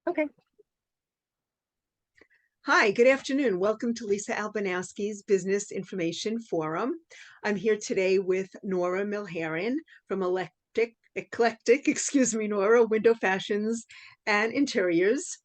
Okay. Hi, good afternoon. Welcome to Lisa Albanowski's Business Information Forum. I'm here today with Nora Milheron from Eclectic, excuse me, Nora, Window Fashions and Interiors.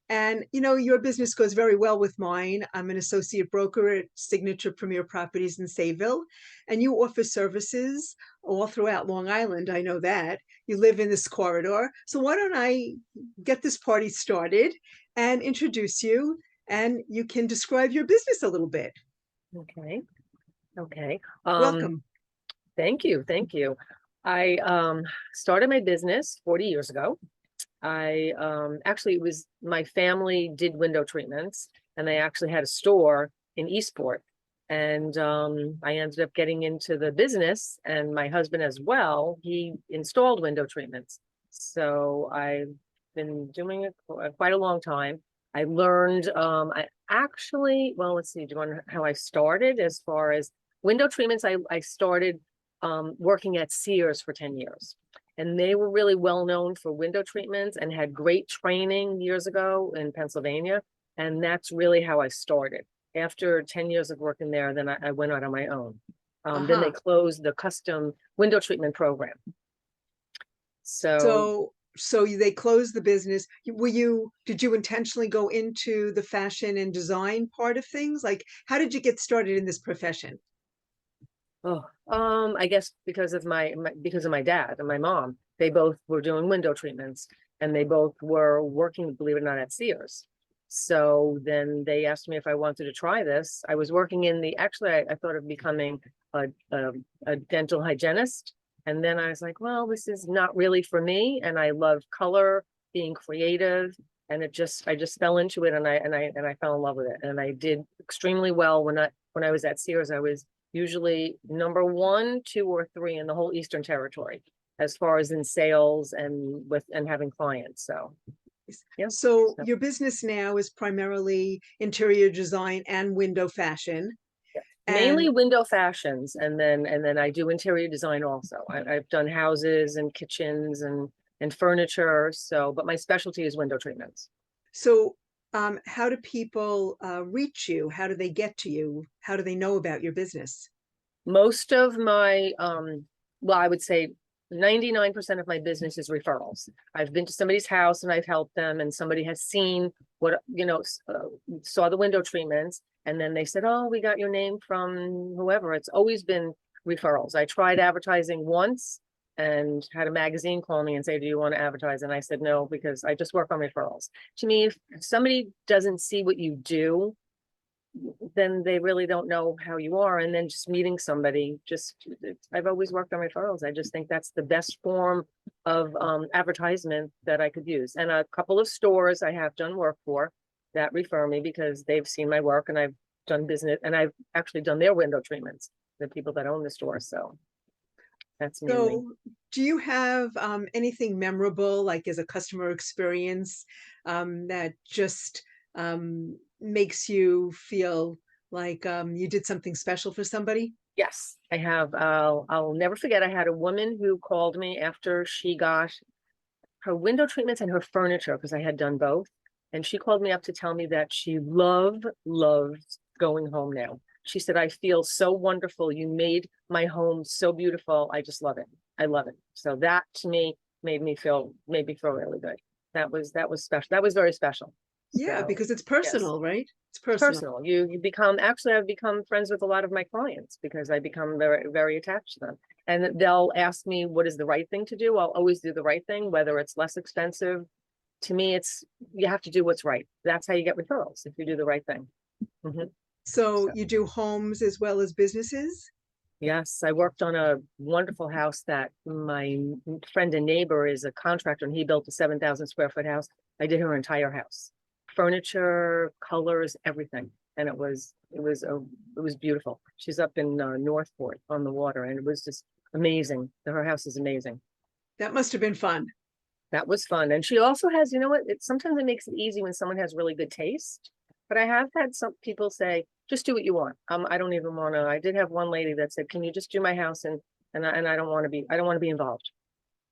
And your business goes very well with mine. I'm an associate broker at Signature Premier Properties in Sayville, and you offer services all throughout Long Island. I know that. You live in this corridor. So why don't I get this party started and introduce you, and you can describe your business a little bit. Okay. Okay. Welcome. Thank you. Thank you. I started my business 40 years ago. I actually it was my family did window treatments, and they actually had a store in Eastport. And I ended up getting into the business, and my husband as well, he installed window treatments. So I've been doing it for quite a long time. I learned I actually, well, let's see, do you want to know how I started as far as window treatments? I started working at Sears for 10 years. And they were really well known for window treatments and had great training years ago in Pennsylvania. And that's really how I started. After 10 years of working there, then I went out on my own. Then they Uh-huh. closed the custom window treatment program. So So they closed the business. Did you intentionally go into the fashion and design part of things? Like, how did you get started in this profession? Oh, I guess because of because of my dad and my mom, they both were doing window treatments, and they both were working, believe it or not, at Sears. So then they asked me if I wanted to try this. I was working in actually, I thought of becoming a, a, a dental hygienist. And then I was like, well, this is not really for me. And I love color, being creative. And I just fell into it, and I fell in love with it. And I did extremely well when I was at Sears. I was usually number one, two, or three in the whole Eastern Territory as far as in sales and having clients. So yeah. So So, your business now is primarily interior design and window fashion. yeah. And Mainly window fashions, and then I do interior design also. I've done houses and kitchens and furniture. So, but my specialty is window treatments. so how do people reach you? How do they get to you? How do they know about your business? Most of my well, I would say 99% of my business is referrals. I've been to somebody's house and I've helped them, and somebody has seen what, saw the window treatments, and then they said, oh, we got your name from whoever. It's always been referrals. I tried advertising once and had a magazine call me and say, do you want to advertise? And I said no, because I just work on referrals. To me, if somebody doesn't see what you do, then they really don't know how you are. And then just meeting somebody, I've always worked on referrals. I just think that's the best form of advertisement that I could use. And a couple of stores I have done work for that refer me because they've seen my work, and I've done business, and I've actually done their window treatments, the people that own the store. So that's mainly. So, do you have anything memorable, like as a customer experience, that just makes you feel like you did something special for somebody? Yes, I have. I'll never forget. I had a woman who called me after she got her window treatments and her furniture, because I had done both. And she called me up to tell me that she loves going home now. She said, I feel so wonderful. You made my home so beautiful. I just love it. I love it. So that to me made me feel really good. That was special. That was very special. Yeah, So because it's yes. personal, right? It's It's personal. personal. You become, actually, I've become friends with a lot of my clients because I become very attached to them. And they'll ask me what is the right thing to do. I'll always do the right thing, whether it's less expensive. To me, it's you have to do what's right. That's how you get referrals, if you do the right thing. Mhm. So So you do homes as well as businesses? yes, I worked on a wonderful house that my friend and neighbor is a contractor, and he built a 7,000 square foot house. I did her entire house, furniture, colors, everything. And it was beautiful. She's up in Northport on the water, and it was just amazing. Her house is amazing. That must have been fun. That was fun. And she also has, you know what, sometimes it makes it easy when someone has really good taste. But I have had some people say, just do what you want. I don't even want to. I did have one lady that said, can you just do my house, and I don't want to be involved.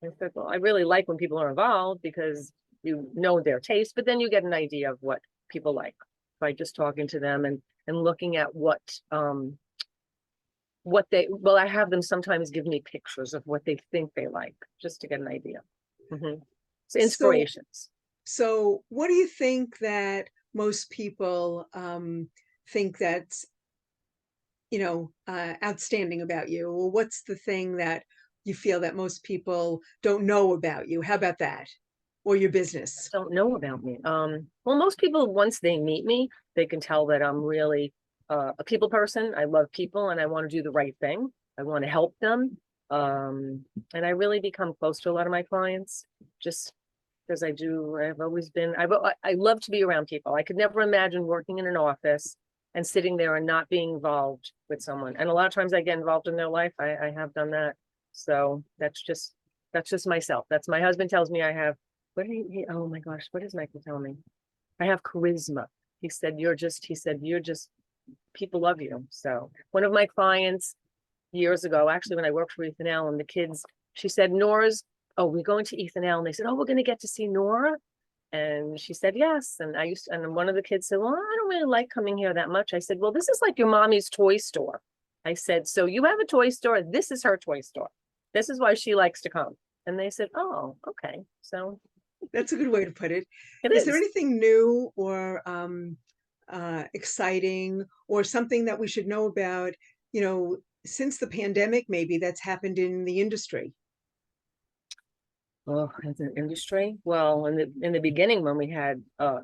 I said, well, I really like when people are involved because you know their taste, but then you get an idea of what people like by just talking to them and looking at what they, well, I have them sometimes give me pictures of what they think they like, just to get an idea. So So, inspirations. so what do you think that most people think that's, outstanding about you? Or what's the thing that you feel that most people don't know about you? How about that? Or your business? Don't know about me. Well, most people, once they meet me, they can tell that I'm really a people person. I love people and I want to do the right thing. I want to help them. And I really become close to a lot of my clients just because I've always been, I love to be around people. I could never imagine working in an office and sitting there and not being involved with someone. And a lot of times I get involved in their life. I have done that. So that's just myself. That's my husband tells me I have, oh my gosh, what does Michael tell me? I have charisma. He said, people love you. So one of my clients years ago, actually, when I worked for Ethan Allen, the kids, she said, we're going to Ethan Allen. They said, oh, we're going to get to see Nora. And she said, yes. And and one of the kids said, well, I don't really like coming here that much. I said, well, this is like your mommy's toy store. I said, so you have a toy store. This is her toy store. This is why she likes to come. And they said, oh, okay. So That's a good way to put it. it Is there is. anything new or exciting or something that we should know about, since the pandemic, maybe that's happened in the industry? Well, as an industry, well, in the beginning when we had the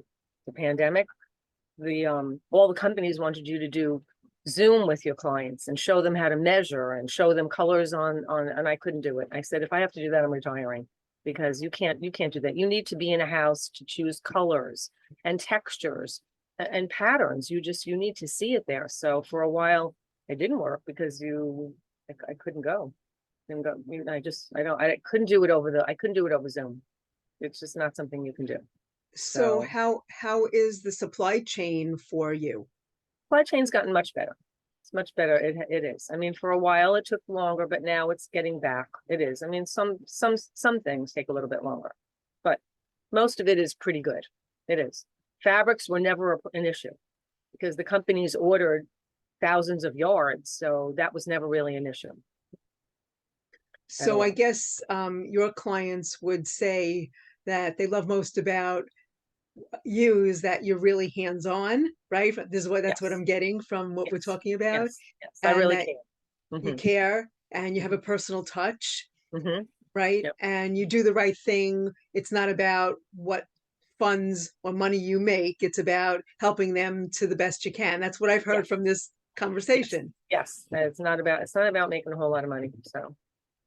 pandemic, the all the companies wanted you to do Zoom with your clients and show them how to measure and show them colors and I couldn't do it. I said, if I have to do that, I'm retiring because you can't do that. You need to be in a house to choose colors and textures and patterns. You need to see it there. So for a while it didn't work because I couldn't go. Didn't go. I couldn't do it I couldn't do it over Zoom. It's just not something you can do. So So how is the supply chain for you? supply chain's gotten much better. It's much better. It is. I mean, for a while it took longer, but now it's getting back. It is. I mean, some things take a little bit longer, but most of it is pretty good. It is. Fabrics were never an issue because the companies ordered thousands of yards, so that was never really an issue at So I all. guess your clients would say that they love most about you is that you're really hands-on, right? That's what Yes, I'm getting from what we're yes, talking about, yes, yes. I and really that can. you Mm-hmm. care and you have a personal touch, Mm-hmm. right? Yep. And you do the right thing. It's not about what funds or money you make, it's about helping them to the best you can. That's what I've heard Yes. from this Yes. conversation. Yes. It's not about making a whole lot of money. So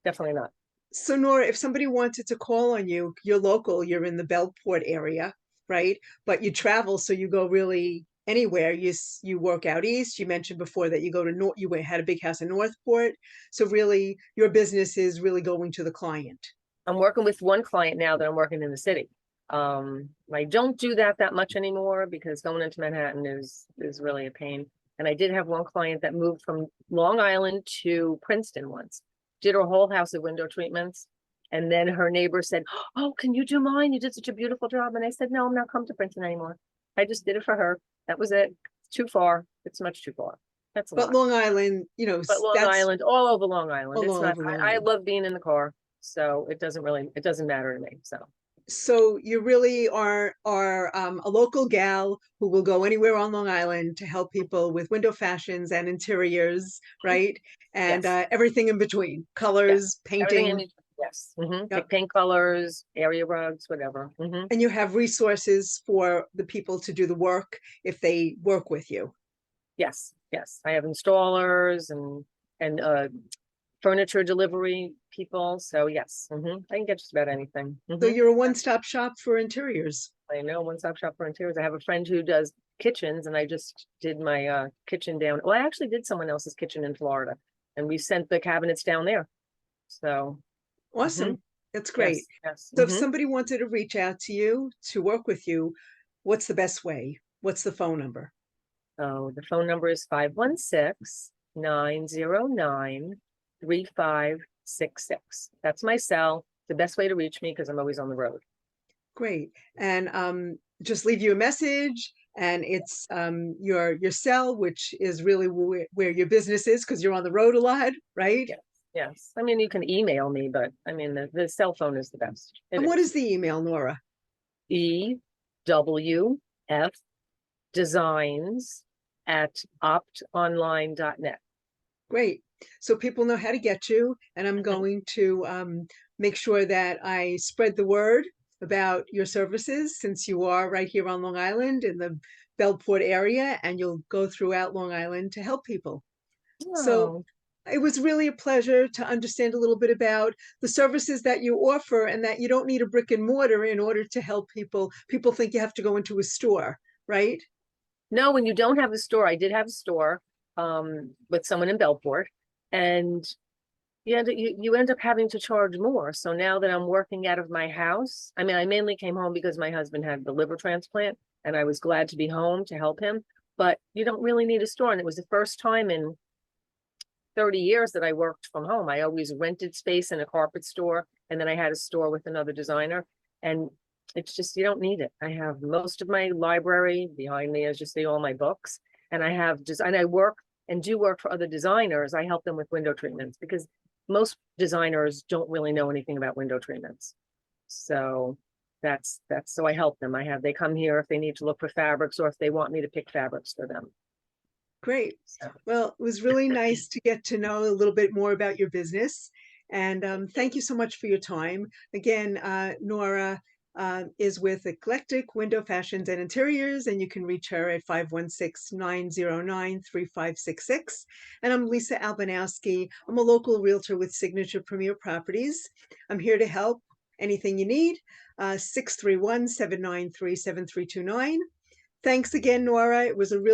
definitely not. So, Nora, if somebody wanted to call on you, you're local, you're in the Belport area, right? But you travel, so you go really anywhere. You work out east. You mentioned before that you go to North, had a big house in Northport. So really, your business is really going to the client. I'm working with one client now that I'm working in the city. I don't do that much anymore because going into Manhattan is really a pain. And I did have one client that moved from Long Island to Princeton once, did her whole house of window treatments. And then her neighbor said, oh, can you do mine? You did such a beautiful job. And I said, no, I'm not coming to Princeton anymore. I just did it for her. That was it. It's too far. It's much too far. That's a But lot. Long Island, But Long that's Island, all over Long Island. It's all not, over Long I Island. love being in the car. So it doesn't matter to me. So So you really are a local gal who will go anywhere on Long Island to help people with window fashions and interiors, right? And yes, everything in between, yes, colors, everything in painting. between. Yes, Yep. pick paint colors, area rugs, whatever. And you have resources for the people to do the work if they work with you. Yes, yes. I have installers and furniture delivery people. So yes, I can get just about anything. So you're a one-stop shop for interiors. I know, one-stop shop for interiors. I have a friend who does kitchens, and I just did my kitchen down. Well, I actually did someone else's kitchen in Florida, and we sent the cabinets down there. So Awesome. That's great. yes, yes. So if somebody wanted to reach out to you to work with you, what's the best way? What's the phone number? Oh, the phone number is 516-909-3566. That's my cell. The best way to reach me because I'm always on the road. Great. And just leave you a message, and it's your cell, which is really where your business is because you're on the road a lot, right? Yes, yes. I mean, you can email me, but I mean, the cell phone is the best. It And what is. is the email, Nora? EWF designs at optonline.net. Great. So people know how to get you, and I'm Mhm. going to make sure that I spread the word about your services since you are right here on Long Island in the Bellport area, and you'll go throughout Long Island to help people. So Oh, it was really a pleasure to understand a little bit about the services that you offer and that you don't need a brick and mortar in order to help people. People think you have to go into a store, right? no, when you don't have a store, I did have a store with someone in Bellport, and you end up having to charge more. So now that I'm working out of my house, I mean, I mainly came home because my husband had the liver transplant, and I was glad to be home to help him. But you don't really need a store, and it was the first time in 30 years that I worked from home. I always rented space in a carpet store, and then I had a store with another designer. And it's just, you don't need it. I have most of my library behind me, as you see, all my books. And I have design, I work and do work for other designers. I help them with window treatments because most designers don't really know anything about window treatments. So so I help them. They come here if they need to look for fabrics or if they want me to pick fabrics for them. Great. So Well, it was really nice to get to know a little bit more about your business. And thank you so much for your time. Again, Nora is with Eclectic Window Fashions and Interiors, and you can reach her at 516-909-3566. And I'm Lisa Albanowski. I'm a local realtor with Signature Premier Properties. I'm here to help. Anything you need, 631-793-7329. Thanks again, Nora. It was a real